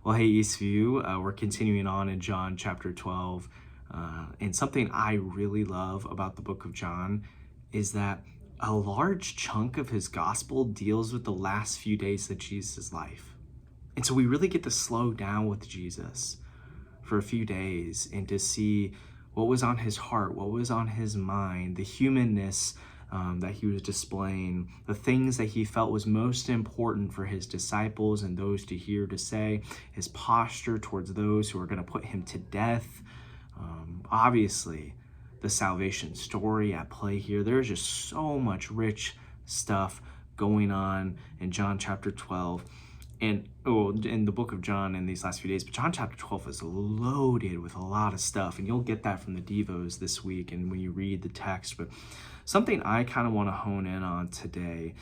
Well, hey, Eastview, we're continuing on in John chapter 12. And something I really love about the book of John is that a large chunk of his gospel deals with the last few days of Jesus' life. And so we really get to slow down with Jesus for a few days and to see what was on his heart, what was on his mind, the humanness that he was displaying, the things that he felt was most important for his disciples and those to hear to say, his posture towards those who are going to put him to death. Obviously, the salvation story at play here. There's just so much rich stuff going on in John chapter 12. And in the book of John in these last few days, but John chapter 12 is loaded with a lot of stuff, and you'll get that from the Devos this week and when you read the text. But something I kind of want to hone in on today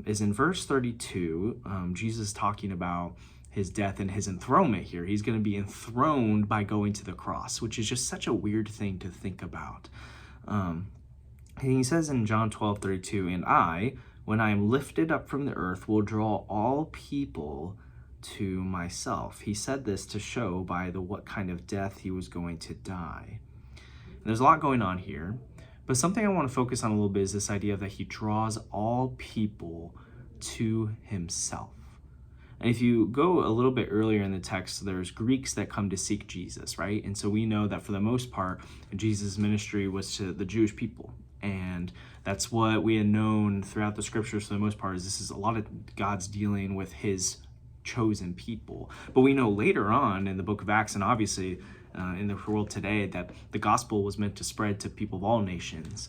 is in verse 32, Jesus talking about his death and his enthronement here. He's going to be enthroned by going to the cross, which is just such a weird thing to think about. And he says in John 12:32, "And I, when I am lifted up from the earth, will draw all people to myself." He said this to show by what kind of death he was going to die. And there's a lot going on here, but something I want to focus on a little bit is this idea that he draws all people to himself. And if you go a little bit earlier in the text, there's Greeks that come to seek Jesus, right? And so we know that for the most part, Jesus' ministry was to the Jewish people. And that's what we had known throughout the scriptures for the most part, is this is a lot of God's dealing with his chosen people. But we know later on in the book of Acts, and obviously in the world today, that the gospel was meant to spread to people of all nations.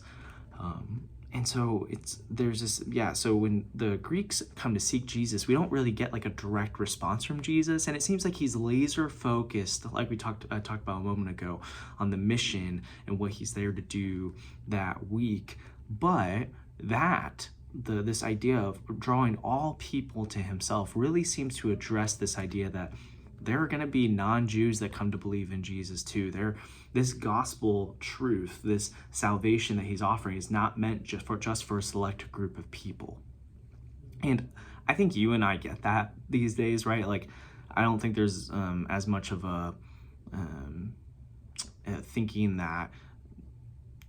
And so so when the Greeks come to seek Jesus, we don't really get like a direct response from Jesus. And it seems like he's laser focused, like I talked about a moment ago, on the mission and what he's there to do that week. But this idea of drawing all people to himself really seems to address this idea that there are going to be non-Jews that come to believe in Jesus too. This gospel truth, this salvation that he's offering, is not meant just for a select group of people. And I think you and I get that these days, right? Like, I don't think there's as much of a thinking that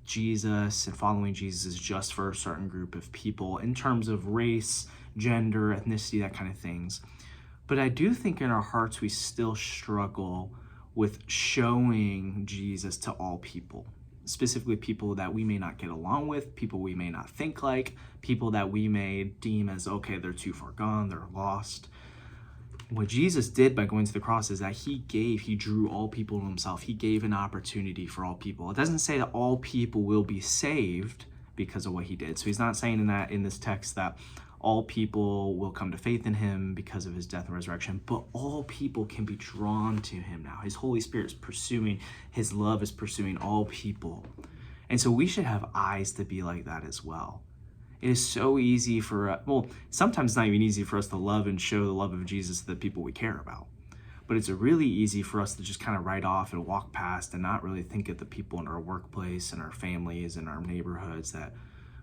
Jesus and following Jesus is just for a certain group of people in terms of race, gender, ethnicity, that kind of things. But I do think in our hearts we still struggle with showing Jesus to all people, specifically people that we may not get along with, people we may not think like, people that we may deem as, okay, they're too far gone, they're lost. What Jesus did by going to the cross is that he drew all people to himself. He gave an opportunity for all people. It doesn't say that all people will be saved because of what he did. So he's not saying in this text that all people will come to faith in him because of his death and resurrection, but all people can be drawn to him now. His Holy Spirit is pursuing, his love is pursuing all people. And so we should have eyes to be like that as well. It is so easy sometimes it's not even easy for us to love and show the love of Jesus to the people we care about. But it's really easy for us to just kind of write off and walk past and not really think of the people in our workplace and our families and our neighborhoods that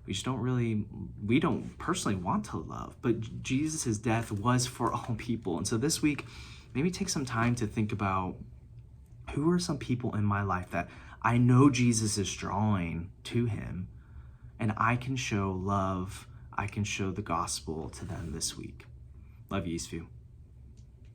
we don't personally want to love. But Jesus' death was for all people. And so this week, maybe take some time to think about, who are some people in my life that I know Jesus is drawing to him, and I can show love, I can show the gospel to them this week. Love you, Eastview.